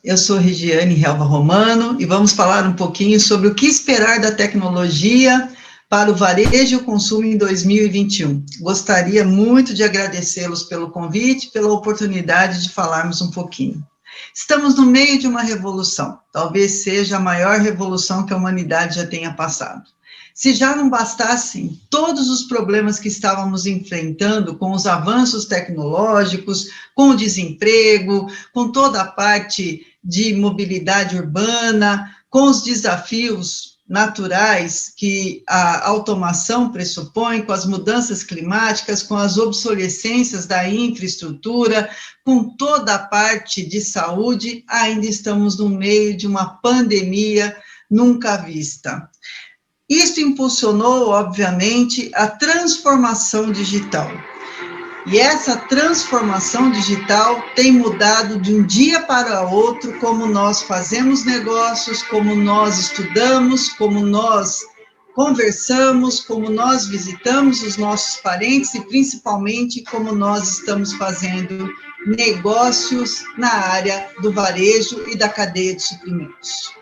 eu sou Regiane Helva Romano e vamos falar um pouquinho sobre o que esperar da tecnologia para o varejo e o consumo em 2021. Gostaria muito de agradecê-los pelo convite, pela oportunidade de falarmos um pouquinho. Estamos no meio de uma revolução, talvez seja a maior revolução que a humanidade já tenha passado. Se já não bastassem todos os problemas que estávamos enfrentando com os avanços tecnológicos, com o desemprego, com toda a parte de mobilidade urbana, com os desafios naturais que a automação pressupõe, com as mudanças climáticas, com as obsolescências da infraestrutura, com toda a parte de saúde, ainda estamos no meio de uma pandemia nunca vista. Isso impulsionou, obviamente, a transformação digital. E essa transformação digital tem mudado de um dia para outro como nós fazemos negócios, como nós estudamos, como nós conversamos, como nós visitamos os nossos parentes e, principalmente, como nós estamos fazendo negócios na área do varejo e da cadeia de suprimentos.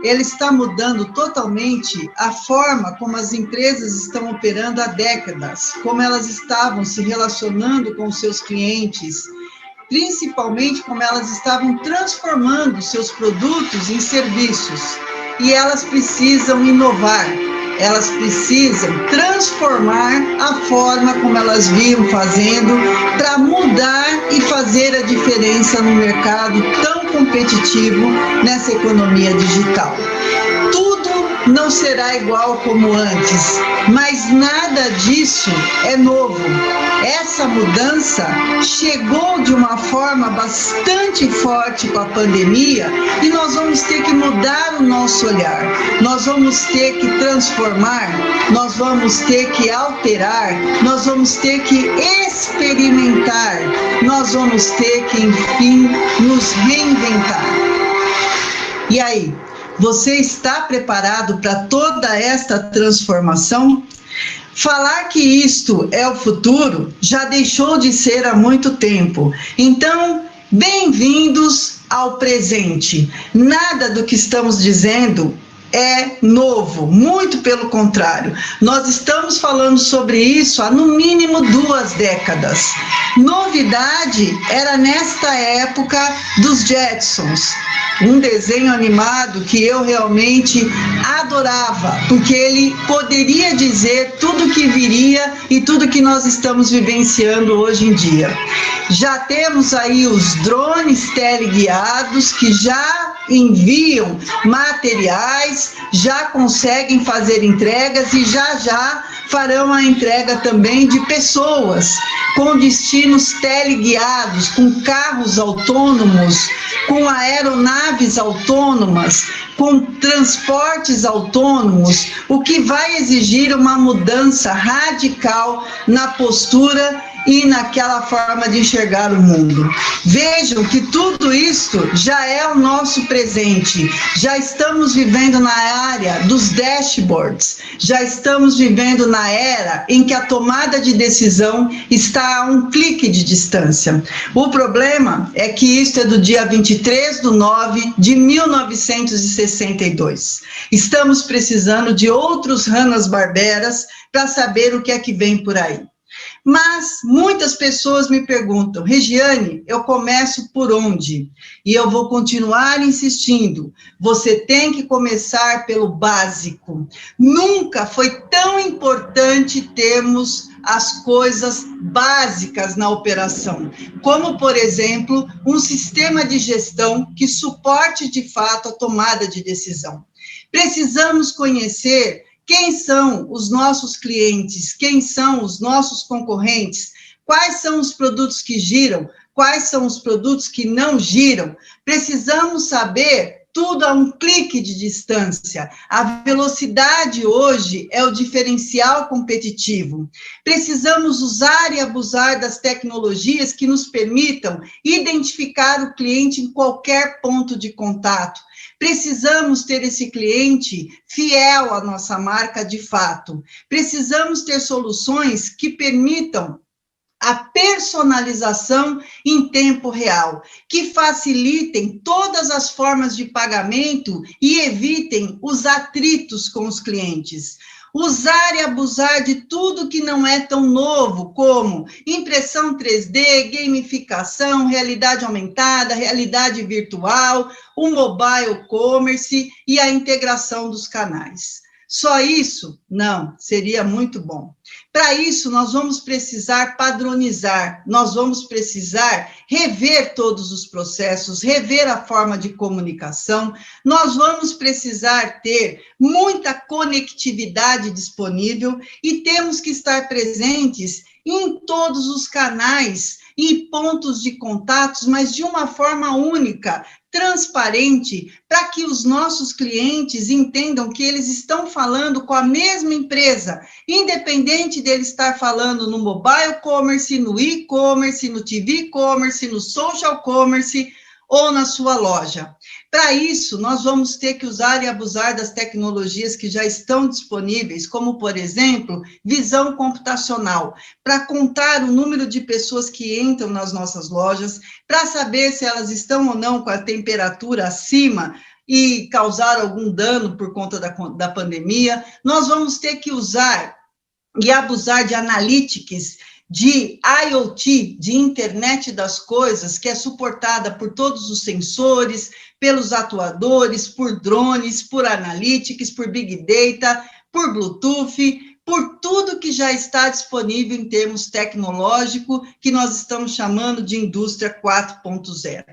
Ele está mudando totalmente a forma como as empresas estão operando há décadas, como elas estavam se relacionando com seus clientes, principalmente como elas estavam transformando seus produtos em serviços. E elas precisam inovar, elas precisam transformar a forma como elas vinham fazendo para mudar e fazer a diferença no mercado tão competitivo nessa economia digital. Tudo não será igual como antes, mas nada disso é novo. Essa mudança chegou de uma forma bastante forte com a pandemia e nós vamos ter que mudar o nosso olhar, nós vamos ter que transformar, nós vamos ter que alterar, nós vamos ter que experimentar, nós vamos ter que, enfim, nos reinventar. E aí, você está preparado para toda esta transformação? Falar que isto é o futuro já deixou de ser há muito tempo. Então, bem-vindos ao presente. Nada do que estamos dizendo é novo, muito pelo contrário. Nós estamos falando sobre isso há no mínimo 2 décadas. Novidade era nesta época dos Jetsons, um desenho animado que eu realmente adorava, porque ele poderia dizer tudo que viria e tudo que nós estamos vivenciando hoje em dia. Já temos aí os drones teleguiados que já enviam materiais, já conseguem fazer entregas e já farão a entrega também de pessoas com destinos teleguiados, com carros autônomos, com aeronaves autônomas, com transportes autônomos, o que vai exigir uma mudança radical na postura e naquela forma de enxergar o mundo. Vejam que tudo isso já é o nosso presente, já estamos vivendo na área dos dashboards, já estamos vivendo na era em que a tomada de decisão está a um clique de distância. O problema é que isso é do dia 23/9/1962. Estamos precisando de outros Hannas-Barberas para saber o que é que vem por aí. Mas muitas pessoas me perguntam, Regiane, eu começo por onde? E eu vou continuar insistindo, você tem que começar pelo básico. Nunca foi tão importante termos as coisas básicas na operação, como, por exemplo, um sistema de gestão que suporte de fato a tomada de decisão. Precisamos conhecer quem são os nossos clientes, quem são os nossos concorrentes, quais são os produtos que giram, quais são os produtos que não giram. Precisamos saber tudo a um clique de distância. A velocidade hoje é o diferencial competitivo. Precisamos usar e abusar das tecnologias que nos permitam identificar o cliente em qualquer ponto de contato. Precisamos ter esse cliente fiel à nossa marca de fato. Precisamos ter soluções que permitam a personalização em tempo real, que facilitem todas as formas de pagamento e evitem os atritos com os clientes. Usar e abusar de tudo que não é tão novo, como impressão 3D, gamificação, realidade aumentada, realidade virtual, o mobile commerce e a integração dos canais. Só isso? Não, seria muito bom. Para isso, nós vamos precisar padronizar, nós vamos precisar rever todos os processos, rever a forma de comunicação, nós vamos precisar ter muita conectividade disponível e temos que estar presentes em todos os canais e pontos de contatos, mas de uma forma única, transparente, para que os nossos clientes entendam que eles estão falando com a mesma empresa, independente dele estar falando no mobile commerce, no e-commerce, no TV commerce, no social commerce ou na sua loja. Para isso, nós vamos ter que usar e abusar das tecnologias que já estão disponíveis, como, por exemplo, visão computacional, para contar o número de pessoas que entram nas nossas lojas, para saber se elas estão ou não com a temperatura acima e causar algum dano por conta da pandemia. Nós vamos ter que usar e abusar de analytics, de IoT, de internet das coisas, que é suportada por todos os sensores, pelos atuadores, por drones, por analytics, por big data, por Bluetooth, por tudo que já está disponível em termos tecnológicos, que nós estamos chamando de indústria 4.0.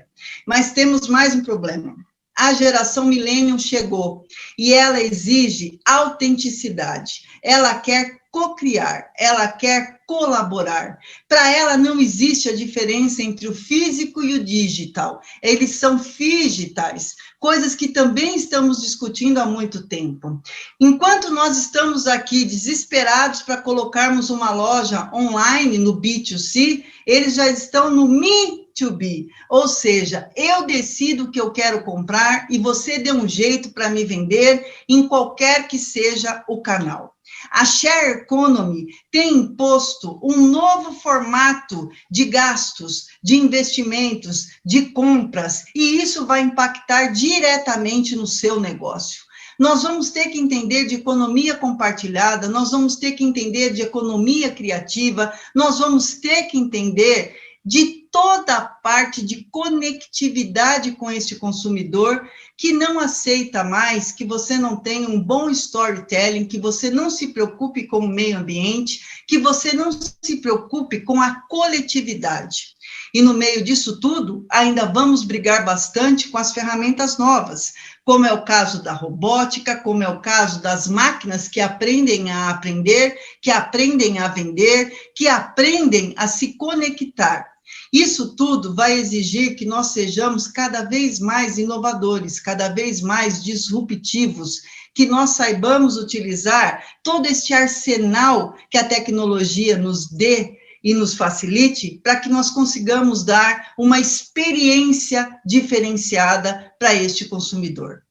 Mas temos mais um problema. A geração millennium chegou e ela exige autenticidade, ela quer cocriar, ela quer colaborar. Para ela não existe a diferença entre o físico e o digital, eles são figitais, coisas que também estamos discutindo há muito tempo. Enquanto nós estamos aqui desesperados para colocarmos uma loja online no B2C, eles já estão no Me2B, ou seja, eu decido o que eu quero comprar e você dê um jeito para me vender em qualquer que seja o canal. A Share Economy tem imposto um novo formato de gastos, de investimentos, de compras, e isso vai impactar diretamente no seu negócio. Nós vamos ter que entender de economia compartilhada, nós vamos ter que entender de economia criativa, nós vamos ter que entender de toda a parte de conectividade com este consumidor, que não aceita mais que você não tenha um bom storytelling, que você não se preocupe com o meio ambiente, que você não se preocupe com a coletividade. E no meio disso tudo, ainda vamos brigar bastante com as ferramentas novas, como é o caso da robótica, como é o caso das máquinas que aprendem a aprender, que aprendem a vender, que aprendem a se conectar. Isso tudo vai exigir que nós sejamos cada vez mais inovadores, cada vez mais disruptivos, que nós saibamos utilizar todo este arsenal que a tecnologia nos dê e nos facilite, para que nós consigamos dar uma experiência diferenciada para este consumidor.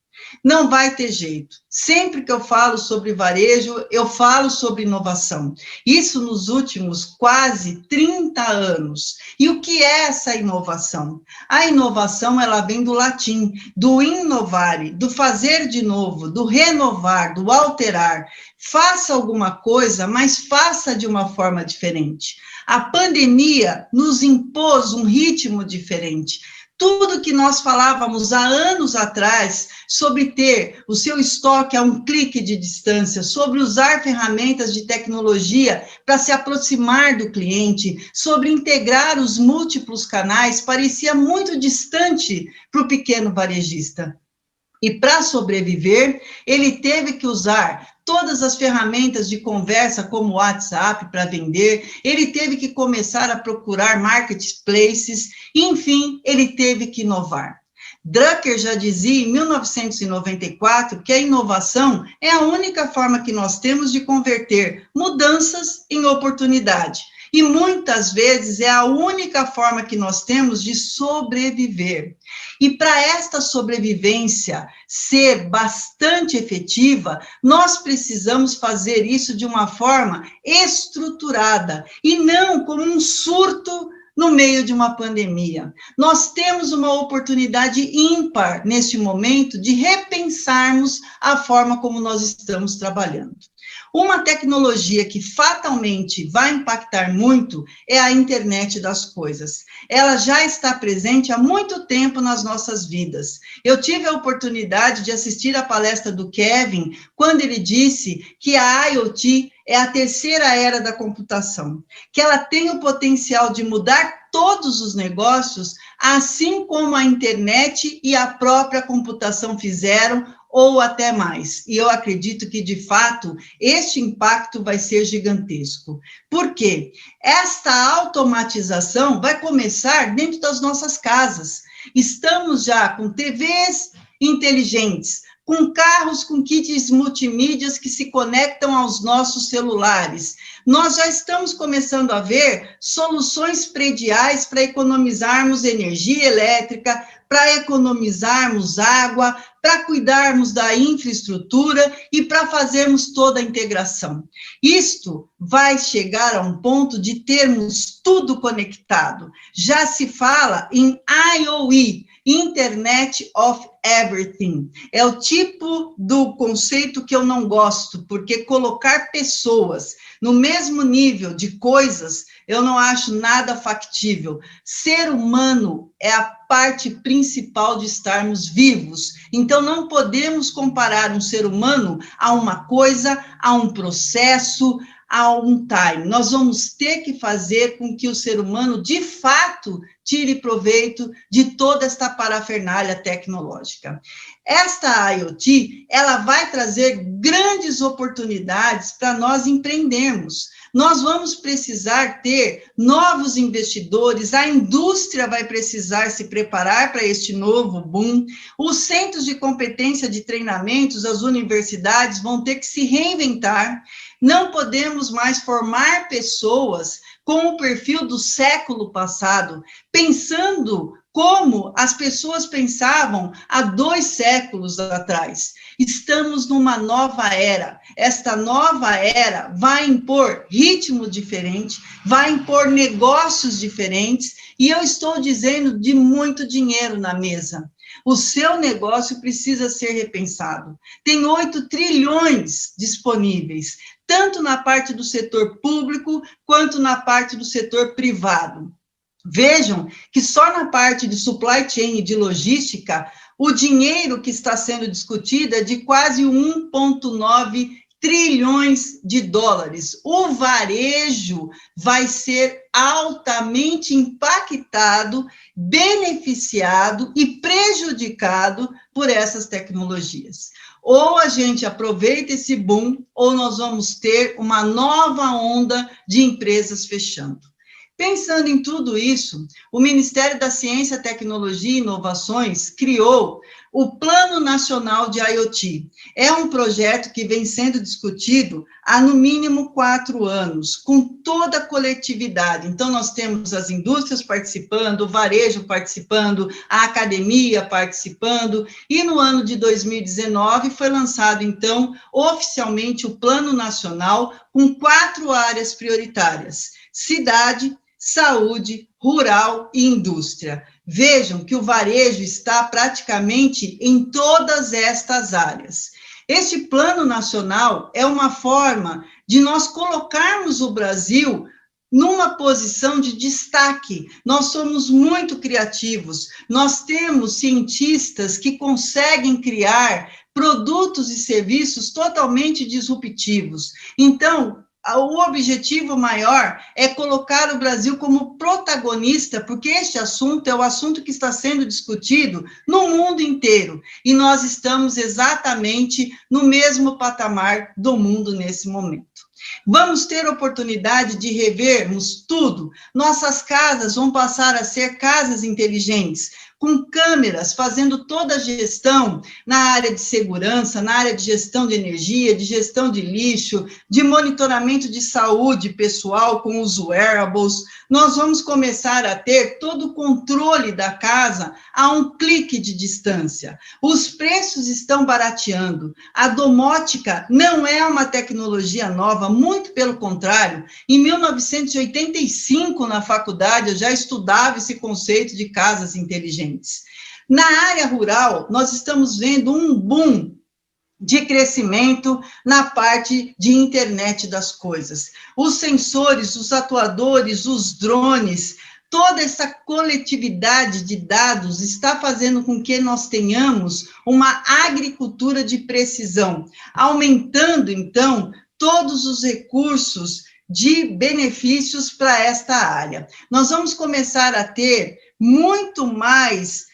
Não vai ter jeito. Sempre que eu falo sobre varejo, eu falo sobre inovação. Isso nos últimos quase 30 anos. E o que é essa inovação? A inovação, ela vem do latim, do innovare, do fazer de novo, do renovar, do alterar. Faça alguma coisa, mas faça de uma forma diferente. A pandemia nos impôs um ritmo diferente. Tudo que nós falávamos há anos atrás sobre ter o seu estoque a um clique de distância, sobre usar ferramentas de tecnologia para se aproximar do cliente, sobre integrar os múltiplos canais, parecia muito distante para o pequeno varejista. E para sobreviver, ele teve que usar todas as ferramentas de conversa, como o WhatsApp, para vender, ele teve que começar a procurar marketplaces, enfim, ele teve que inovar. Drucker já dizia, em 1994, que a inovação é a única forma que nós temos de converter mudanças em oportunidade. e muitas vezes é a única forma que nós temos de sobreviver. E para esta sobrevivência ser bastante efetiva, nós precisamos fazer isso de uma forma estruturada e não como um surto no meio de uma pandemia. Nós temos uma oportunidade ímpar neste momento de repensarmos a forma como nós estamos trabalhando. Uma tecnologia que fatalmente vai impactar muito é a internet das coisas. Ela já está presente há muito tempo nas nossas vidas. Eu tive a oportunidade de assistir a palestra do Kevin, quando ele disse que a IoT é a terceira era da computação, que ela tem o potencial de mudar todos os negócios, assim como a internet e a própria computação fizeram, ou até mais. E eu acredito que, de fato, este impacto vai ser gigantesco. Por quê? Esta automatização vai começar dentro das nossas casas. Estamos já com TVs inteligentes, com carros com kits multimídias que se conectam aos nossos celulares. Nós já estamos começando a ver soluções prediais para economizarmos energia elétrica, para economizarmos água, para cuidarmos da infraestrutura e para fazermos toda a integração. Isto vai chegar a um ponto de termos tudo conectado. Já se fala em IoE, Internet of Everything. É o tipo do conceito que eu não gosto, porque colocar pessoas no mesmo nível de coisas, eu não acho nada factível. Ser humano é a parte principal de estarmos vivos. Então, não podemos comparar um ser humano a uma coisa, a um processo, a um time. Nós vamos ter que fazer com que o ser humano, de fato, tire proveito de toda esta parafernália tecnológica. Esta IoT, ela vai trazer grandes oportunidades para nós empreendermos. Nós vamos precisar ter novos investidores, a indústria vai precisar se preparar para este novo boom, os centros de competência de treinamentos, as universidades vão ter que se reinventar, não podemos mais formar pessoas com o perfil do século passado, pensando como as pessoas pensavam há 2 séculos atrás. Estamos numa nova era. Esta nova era vai impor ritmo diferente, vai impor negócios diferentes, e eu estou dizendo de muito dinheiro na mesa. O seu negócio precisa ser repensado. Tem 8 trilhões disponíveis, tanto na parte do setor público, quanto na parte do setor privado. Vejam que só na parte de supply chain e de logística, o dinheiro que está sendo discutido é de quase 1,9 trilhões de dólares. O varejo vai ser altamente impactado, beneficiado e prejudicado por essas tecnologias. Ou a gente aproveita esse boom, ou nós vamos ter uma nova onda de empresas fechando. Pensando em tudo isso, o Ministério da Ciência, Tecnologia e Inovações criou o Plano Nacional de IoT. É um projeto que vem sendo discutido há, no mínimo, 4 anos, com toda a coletividade. Então, nós temos as indústrias participando, o varejo participando, a academia participando, e no ano de 2019 foi lançado, então, oficialmente o Plano Nacional com 4 áreas prioritárias: cidade, saúde, rural e indústria. Vejam que o varejo está praticamente em todas estas áreas. Este plano nacional é uma forma de nós colocarmos o Brasil numa posição de destaque. Nós somos muito criativos, nós temos cientistas que conseguem criar produtos e serviços totalmente disruptivos. Então, o objetivo maior é colocar o Brasil como protagonista, porque este assunto é o assunto que está sendo discutido no mundo inteiro, e nós estamos exatamente no mesmo patamar do mundo nesse momento. Vamos ter oportunidade de revermos tudo. Nossas casas vão passar a ser casas inteligentes, com câmeras, fazendo toda a gestão na área de segurança, na área de gestão de energia, de gestão de lixo, de monitoramento de saúde pessoal com os wearables. Nós vamos começar a ter todo o controle da casa a um clique de distância. Os preços estão barateando. A domótica não é uma tecnologia nova, muito pelo contrário. Em 1985, na faculdade, eu já estudava esse conceito de casas inteligentes. Na área rural, nós estamos vendo um boom de crescimento na parte de internet das coisas. Os sensores, os atuadores, os drones, toda essa coletividade de dados está fazendo com que nós tenhamos uma agricultura de precisão, aumentando, então, todos os recursos de benefícios para esta área. Nós vamos começar a ter muito mais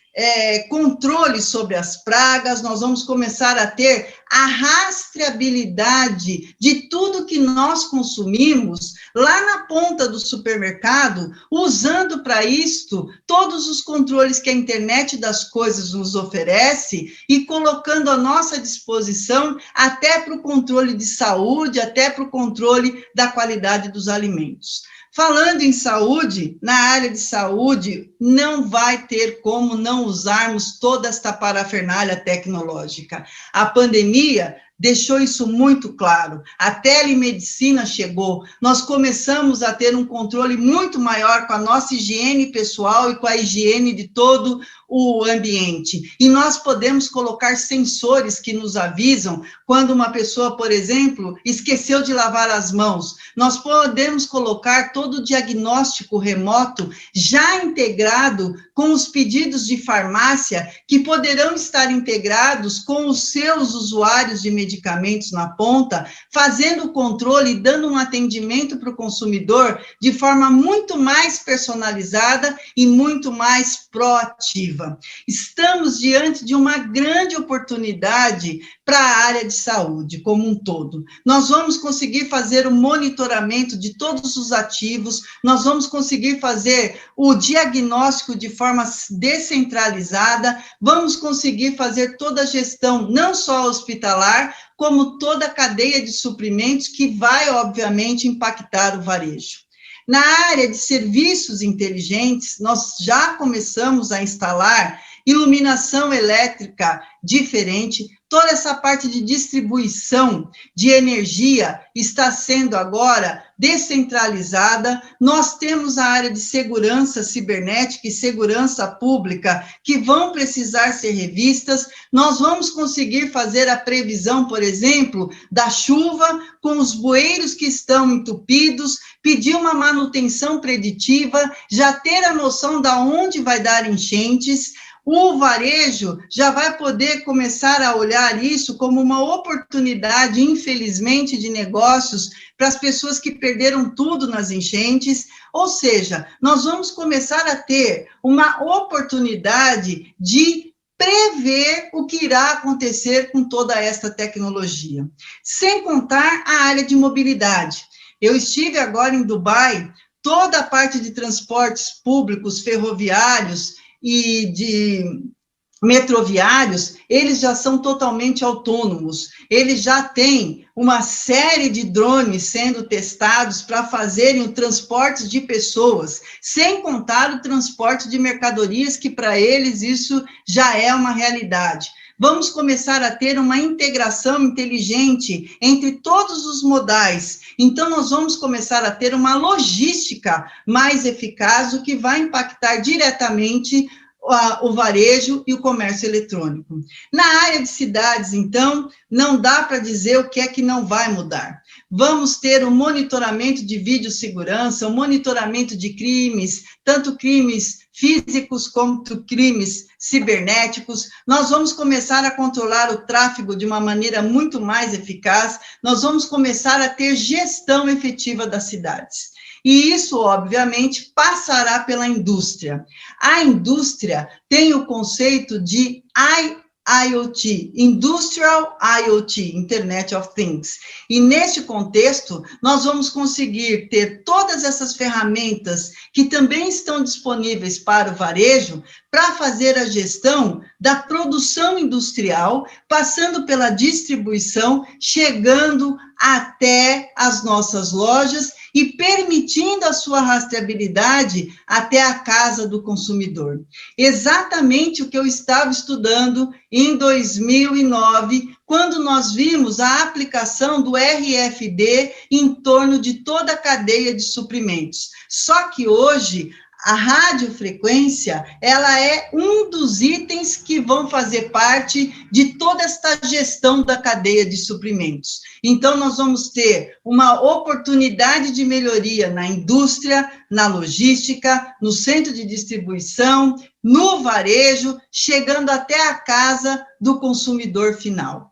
controle sobre as pragas, nós vamos começar a ter a rastreabilidade de tudo que nós consumimos lá na ponta do supermercado, usando para isto todos os controles que a internet das coisas nos oferece e colocando à nossa disposição até para o controle de saúde, até para o controle da qualidade dos alimentos. Falando em saúde, na área de saúde, não vai ter como não usarmos toda esta parafernália tecnológica. A pandemia deixou isso muito claro. A telemedicina chegou, nós começamos a ter um controle muito maior com a nossa higiene pessoal e com a higiene de todo o ambiente. E nós podemos colocar sensores que nos avisam quando uma pessoa, por exemplo, esqueceu de lavar as mãos. Nós podemos colocar todo o diagnóstico remoto já integrado com os pedidos de farmácia que poderão estar integrados com os seus usuários de medicamentos na ponta, fazendo o controle e dando um atendimento para o consumidor de forma muito mais personalizada e muito mais proativa. Estamos diante de uma grande oportunidade para a área de saúde como um todo. Nós vamos conseguir fazer o monitoramento de todos os ativos, nós vamos conseguir fazer o diagnóstico de forma descentralizada, vamos conseguir fazer toda a gestão, não só hospitalar, como toda a cadeia de suprimentos que vai, obviamente, impactar o varejo. Na área de serviços inteligentes, nós já começamos a instalar iluminação elétrica diferente, toda essa parte de distribuição de energia está sendo agora descentralizada. Nós temos a área de segurança cibernética e segurança pública que vão precisar ser revistas. Nós vamos conseguir fazer a previsão, por exemplo, da chuva com os bueiros que estão entupidos, pedir uma manutenção preditiva, já ter a noção de onde vai dar enchentes. O varejo já vai poder começar a olhar isso como uma oportunidade, infelizmente, de negócios para as pessoas que perderam tudo nas enchentes, ou seja, nós vamos começar a ter uma oportunidade de prever o que irá acontecer com toda esta tecnologia. Sem contar a área de mobilidade. Eu estive agora em Dubai, toda a parte de transportes públicos, ferroviários, e de metroviários, eles já são totalmente autônomos, eles já têm uma série de drones sendo testados para fazerem o transporte de pessoas, sem contar o transporte de mercadorias, que para eles isso já é uma realidade. Vamos começar a ter uma integração inteligente entre todos os modais. Então, nós vamos começar a ter uma logística mais eficaz, o que vai impactar diretamente o varejo e o comércio eletrônico. Na área de cidades, então, não dá para dizer o que é que não vai mudar. Vamos ter um monitoramento de videossegurança, um monitoramento de crimes, tanto crimes físicos quanto crimes cibernéticos. Nós vamos começar a controlar o tráfego de uma maneira muito mais eficaz, nós vamos começar a ter gestão efetiva das cidades. E isso, obviamente, passará pela indústria. A indústria tem o conceito de IoT, Industrial IoT, Internet of Things. E neste contexto, nós vamos conseguir ter todas essas ferramentas que também estão disponíveis para o varejo para fazer a gestão da produção industrial, passando pela distribuição, chegando até as nossas lojas e permitindo a sua rastreabilidade até a casa do consumidor. Exatamente o que eu estava estudando em 2009, quando nós vimos a aplicação do RFD em torno de toda a cadeia de suprimentos. Só que hoje, a radiofrequência, ela é um dos itens que vão fazer parte de toda esta gestão da cadeia de suprimentos. Então, nós vamos ter uma oportunidade de melhoria na indústria, na logística, no centro de distribuição, no varejo, chegando até a casa do consumidor final.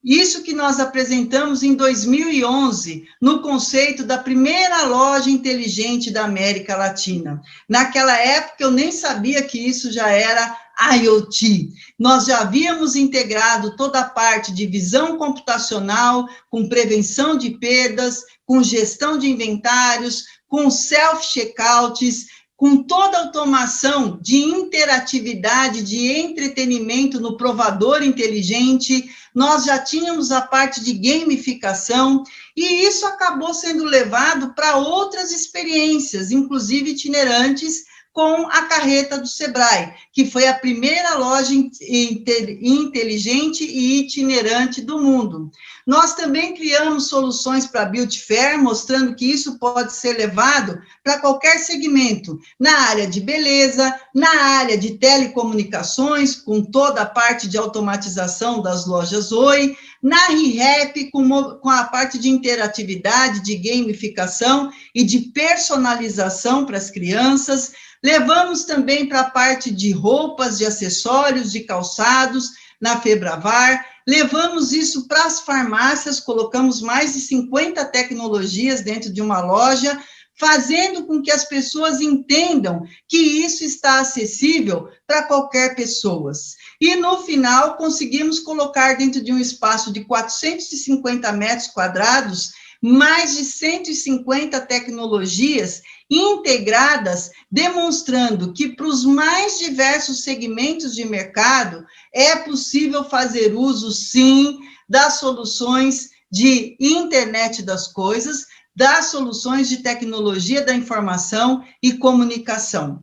Isso que nós apresentamos em 2011, no conceito da primeira loja inteligente da América Latina. Naquela época, eu nem sabia que isso já era IoT. Nós já havíamos integrado toda a parte de visão computacional, com prevenção de perdas, com gestão de inventários, com self-checkouts, com toda a automação de interatividade, de entretenimento no provador inteligente. Nós já tínhamos a parte de gamificação, e isso acabou sendo levado para outras experiências, inclusive itinerantes, com a carreta do Sebrae, que foi a primeira loja inteligente e itinerante do mundo. Nós também criamos soluções para a Beauty Fair, mostrando que isso pode ser levado para qualquer segmento, na área de beleza, na área de telecomunicações, com toda a parte de automatização das lojas Oi, na ReHap, com a parte de interatividade, de gamificação e de personalização para as crianças. Levamos também para a parte de roupas, de acessórios, de calçados, na Febravar. Levamos isso para as farmácias, colocamos mais de 50 tecnologias dentro de uma loja, fazendo com que as pessoas entendam que isso está acessível para qualquer pessoa. E, no final, conseguimos colocar dentro de um espaço de 450 metros quadrados, mais de 150 tecnologias integradas, demonstrando que para os mais diversos segmentos de mercado é possível fazer uso, sim, das soluções de internet das coisas, das soluções de tecnologia da informação e comunicação.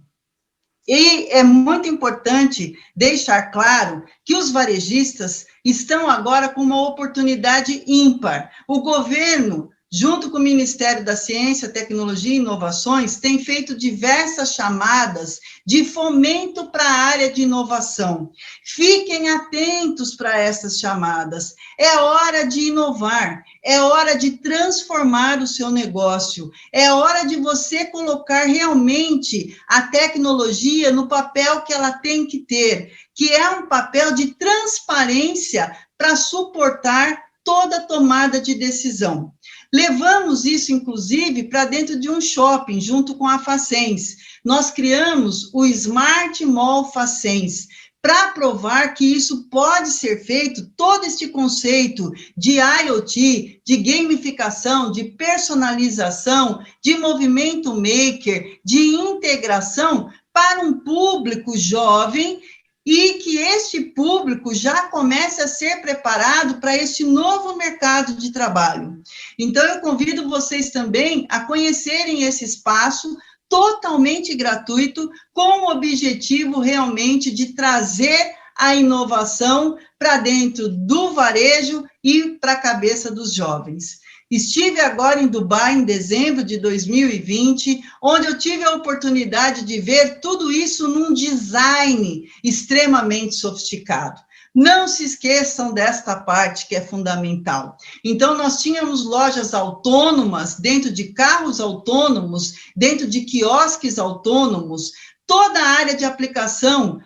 E é muito importante deixar claro que os varejistas estão agora com uma oportunidade ímpar. O governo, junto com o Ministério da Ciência, Tecnologia e Inovações, tem feito diversas chamadas de fomento para a área de inovação. Fiquem atentos para essas chamadas. É hora de inovar, é hora de transformar o seu negócio, é hora de você colocar realmente a tecnologia no papel que ela tem que ter, que é um papel de transparência para suportar toda tomada de decisão. Levamos isso, inclusive, para dentro de um shopping, junto com a Facens. Nós criamos o Smart Mall Facens, para provar que isso pode ser feito, todo este conceito de IoT, de gamificação, de personalização, de movimento maker, de integração, para um público jovem, e que este público já comece a ser preparado para este novo mercado de trabalho. Então, eu convido vocês também a conhecerem esse espaço totalmente gratuito, com o objetivo realmente de trazer a inovação para dentro do varejo e para a cabeça dos jovens. Estive agora em Dubai, em dezembro de 2020, onde eu tive a oportunidade de ver tudo isso num design extremamente sofisticado. Não se esqueçam desta parte que é fundamental. Então, nós tínhamos lojas autônomas, dentro de carros autônomos, dentro de quiosques autônomos, toda a área de aplicação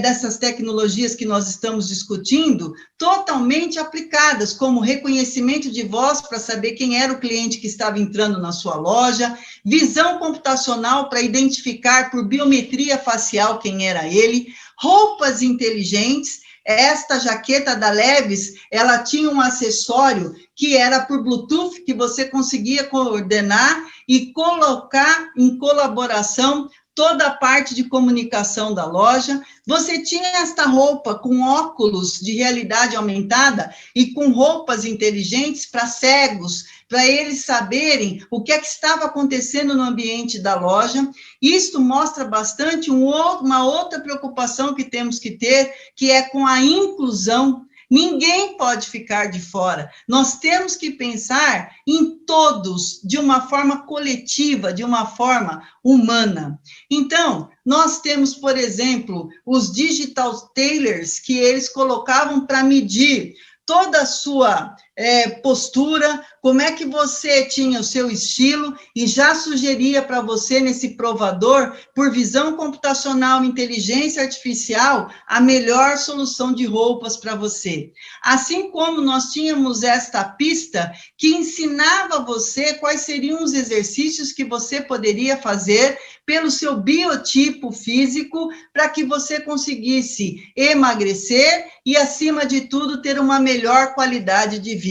dessas tecnologias que nós estamos discutindo, totalmente aplicadas, como reconhecimento de voz para saber quem era o cliente que estava entrando na sua loja, visão computacional para identificar por biometria facial quem era ele, roupas inteligentes, Esta jaqueta da Levi's, ela tinha um acessório que era por Bluetooth, que você conseguia coordenar e colocar em colaboração toda a parte de comunicação da loja. Você tinha esta roupa com óculos de realidade aumentada e com roupas inteligentes para cegos, para eles saberem o que é que estava acontecendo no ambiente da loja. Isto mostra bastante uma outra preocupação que temos que ter, que é com a inclusão. Ninguém pode ficar de fora. Nós temos que pensar em todos de uma forma coletiva, de uma forma humana. Então, nós temos, por exemplo, os digital tailors, que eles colocavam para medir toda a sua postura, como é que você tinha o seu estilo, e já sugeria para você, nesse provador, por visão computacional, inteligência artificial, a melhor solução de roupas para você. Assim como nós tínhamos esta pista que ensinava você quais seriam os exercícios que você poderia fazer pelo seu biotipo físico, para que você conseguisse emagrecer e, acima de tudo, ter uma melhor qualidade de vidas.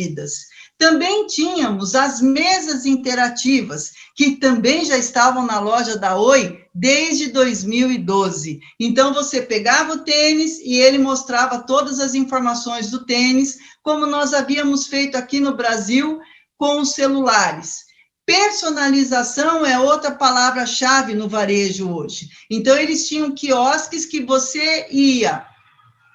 Também tínhamos as mesas interativas, que também já estavam na loja da Oi desde 2012. Então, você pegava o tênis e ele mostrava todas as informações do tênis, como nós havíamos feito aqui no Brasil com os celulares. Personalização é outra palavra-chave no varejo hoje. Então, eles tinham quiosques que você ia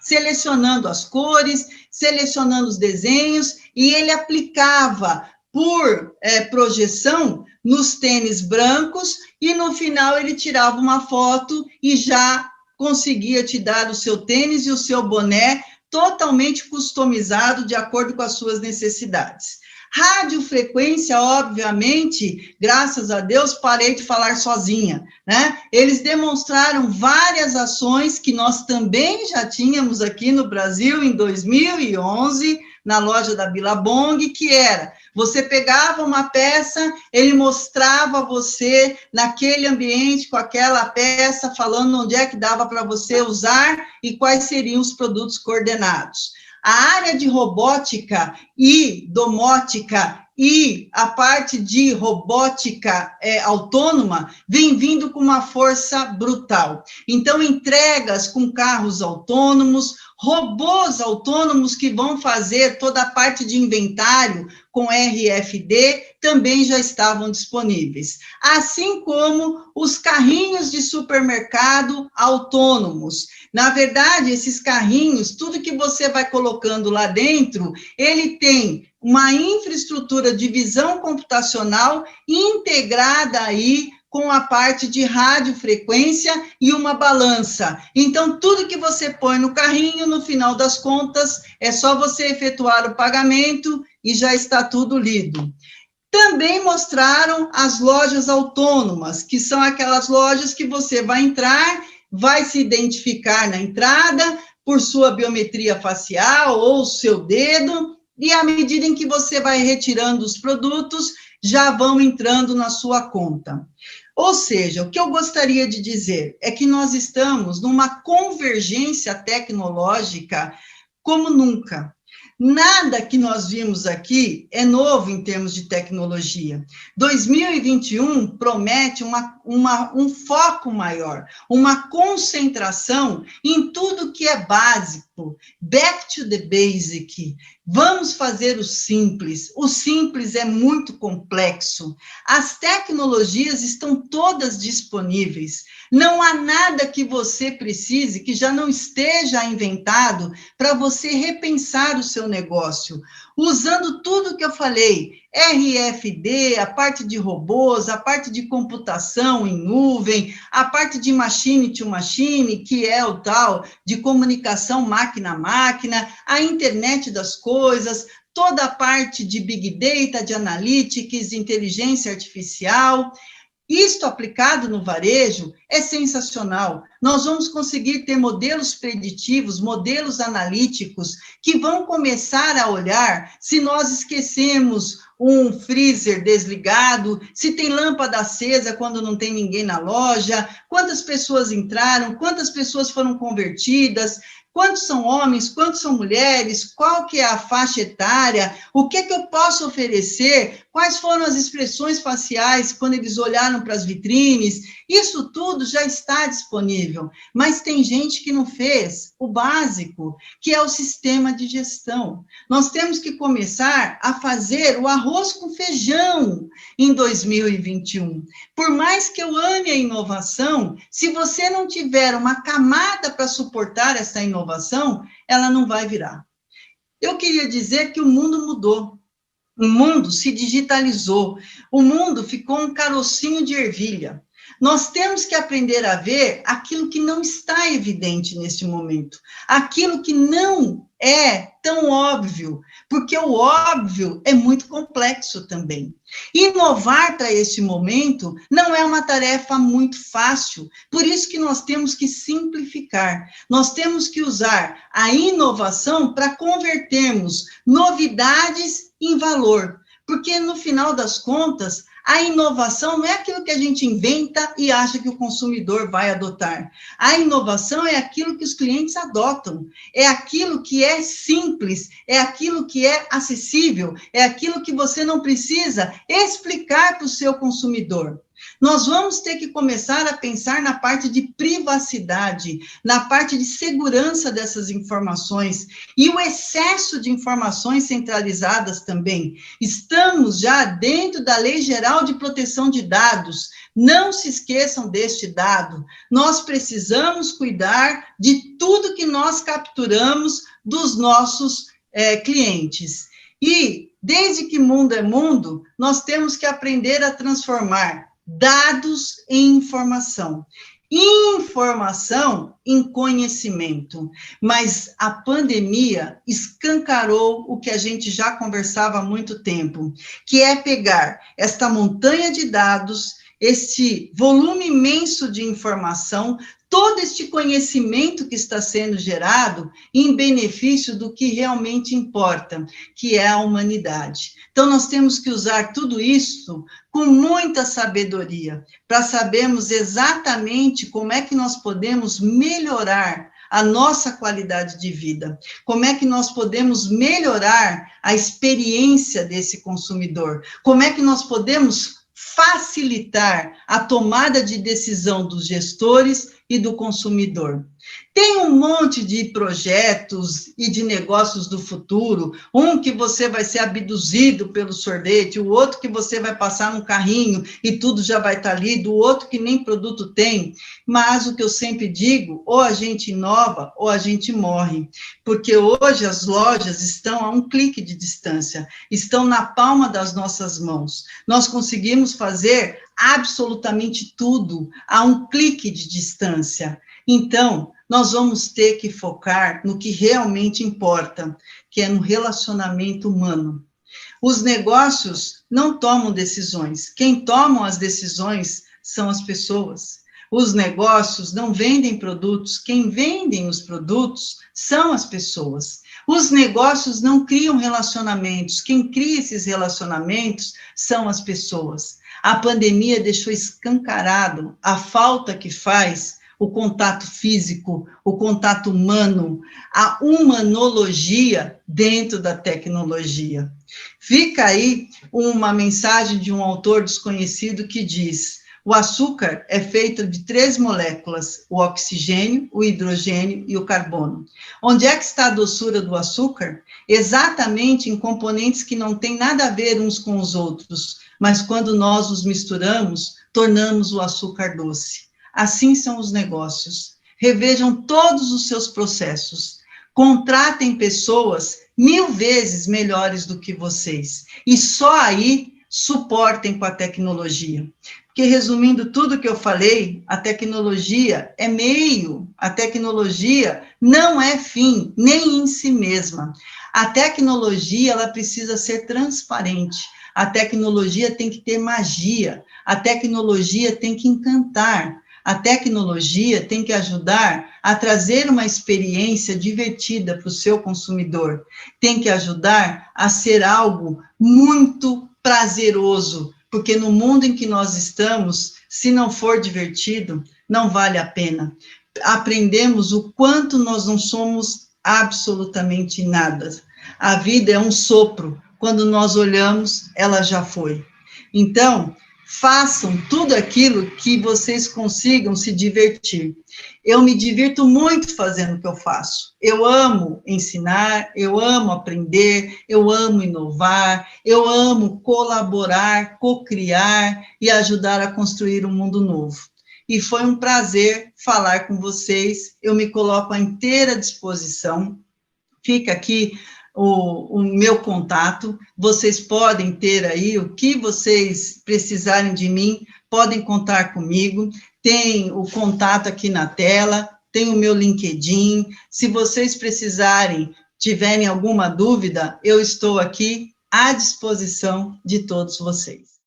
selecionando as cores, selecionando os desenhos, e ele aplicava por projeção nos tênis brancos, e no final ele tirava uma foto e já conseguia te dar o seu tênis e o seu boné totalmente customizado de acordo com as suas necessidades. Radiofrequência, obviamente, graças a Deus, parei de falar sozinha, né? Eles demonstraram várias ações que nós também já tínhamos aqui no Brasil em 2011, na loja da Billabong, que era, você pegava uma peça, ele mostrava você naquele ambiente com aquela peça, falando onde é que dava para você usar e quais seriam os produtos coordenados. A área de robótica e domótica e a parte de robótica autônoma vem vindo com uma força brutal. Então, entregas com carros autônomos, robôs autônomos que vão fazer toda a parte de inventário com RFD também já estavam disponíveis. Assim como os carrinhos de supermercado autônomos. Na verdade, esses carrinhos, tudo que você vai colocando lá dentro, ele tem uma infraestrutura de visão computacional integrada aí com a parte de radiofrequência e uma balança. Então, tudo que você põe no carrinho, no final das contas, é só você efetuar o pagamento e já está tudo lido. Também mostraram as lojas autônomas, que são aquelas lojas que você vai entrar, vai se identificar na entrada por sua biometria facial ou seu dedo, e à medida em que você vai retirando os produtos, já vão entrando na sua conta. Ou seja, o que eu gostaria de dizer é que nós estamos numa convergência tecnológica como nunca. Nada que nós vimos aqui é novo em termos de tecnologia. 2021 promete um foco maior, uma concentração em tudo que é básico, back to the basic. Vamos fazer o simples é muito complexo. As tecnologias estão todas disponíveis. Não há nada que você precise que já não esteja inventado para você repensar o seu negócio, usando tudo que eu falei, RFD, a parte de robôs, a parte de computação em nuvem, a parte de machine to machine, que é o tal de comunicação máquina a máquina, a internet das coisas, toda a parte de big data, de analytics, inteligência artificial. Isto aplicado no varejo é sensacional. Nós vamos conseguir ter modelos preditivos, modelos analíticos, que vão começar a olhar se nós esquecemos um freezer desligado, se tem lâmpada acesa quando não tem ninguém na loja, quantas pessoas entraram, quantas pessoas foram convertidas, Quantos são homens, quantos são mulheres, qual que é a faixa etária, o que eu posso oferecer, quais foram as expressões faciais quando eles olharam para as vitrines, isso tudo já está disponível, mas tem gente que não fez o básico, que é o sistema de gestão. Nós temos que começar a fazer o arroz com feijão em 2021. Por mais que eu ame a inovação, se você não tiver uma camada para suportar essa inovação, ela não vai virar. Eu queria dizer que o mundo mudou, o mundo se digitalizou, o mundo ficou um carocinho de ervilha. Nós temos que aprender a ver aquilo que não está evidente neste momento, aquilo que não é tão óbvio, porque o óbvio é muito complexo também. Inovar para este momento não é uma tarefa muito fácil, por isso que nós temos que simplificar, nós temos que usar a inovação para convertermos novidades em valor, porque no final das contas, a inovação não é aquilo que a gente inventa e acha que o consumidor vai adotar. A inovação é aquilo que os clientes adotam, é aquilo que é simples, é aquilo que é acessível, é aquilo que você não precisa explicar para o seu consumidor. Nós vamos ter que começar a pensar na parte de privacidade, na parte de segurança dessas informações e o excesso de informações centralizadas também. Estamos já dentro da Lei Geral de Proteção de Dados. Não se esqueçam deste dado. Nós precisamos cuidar de tudo que nós capturamos dos nossos clientes. E, desde que mundo é mundo, nós temos que aprender a transformar dados em informação, informação em conhecimento, mas a pandemia escancarou o que a gente já conversava há muito tempo, que é pegar esta montanha de dados, este volume imenso de informação, todo este conhecimento que está sendo gerado em benefício do que realmente importa, que é a humanidade. Então, nós temos que usar tudo isso com muita sabedoria, para sabermos exatamente como é que nós podemos melhorar a nossa qualidade de vida, como é que nós podemos melhorar a experiência desse consumidor, como é que nós podemos facilitar a tomada de decisão dos gestores e do consumidor. Tem um monte de projetos e de negócios do futuro, um que você vai ser abduzido pelo sorvete, o outro que você vai passar num carrinho e tudo já vai estar ali, do outro que nem produto tem, mas o que eu sempre digo, ou a gente inova ou a gente morre, porque hoje as lojas estão a um clique de distância, estão na palma das nossas mãos, nós conseguimos fazer absolutamente tudo a um clique de distância. Então, nós vamos ter que focar no que realmente importa, que é no relacionamento humano. Os negócios não tomam decisões, quem toma as decisões são as pessoas. Os negócios não vendem produtos, quem vendem os produtos são as pessoas. Os negócios não criam relacionamentos, quem cria esses relacionamentos são as pessoas. A pandemia deixou escancarado a falta que faz o contato físico, o contato humano, a humanologia dentro da tecnologia. Fica aí uma mensagem de um autor desconhecido que diz: o açúcar é feito de 3 moléculas, o oxigênio, o hidrogênio e o carbono. Onde é que está a doçura do açúcar? Exatamente em componentes que não têm nada a ver uns com os outros, mas quando nós os misturamos, tornamos o açúcar doce. Assim são os negócios. Revejam todos os seus processos. Contratem pessoas 1000 vezes melhores do que vocês. E só aí suportem com a tecnologia. Porque, resumindo tudo que eu falei, a tecnologia é meio, a tecnologia não é fim, nem em si mesma. A tecnologia, ela precisa ser transparente. A tecnologia tem que ter magia. A tecnologia tem que encantar. A tecnologia tem que ajudar a trazer uma experiência divertida para o seu consumidor, tem que ajudar a ser algo muito prazeroso, porque no mundo em que nós estamos, se não for divertido, não vale a pena. aprendemos o quanto nós não somos absolutamente nada. A vida é um sopro, quando nós olhamos, ela já foi. Então, façam tudo aquilo que vocês consigam se divertir. Eu me divirto muito fazendo o que eu faço. Eu amo ensinar, eu amo aprender, eu amo inovar, eu amo colaborar, co-criar e ajudar a construir um mundo novo. E foi um prazer falar com vocês. Eu me coloco à inteira disposição. Fica aqui o meu contato, vocês podem ter aí o que vocês precisarem de mim, podem contar comigo, tem o contato aqui na tela, tem o meu LinkedIn, se vocês precisarem, tiverem alguma dúvida, eu estou aqui à disposição de todos vocês.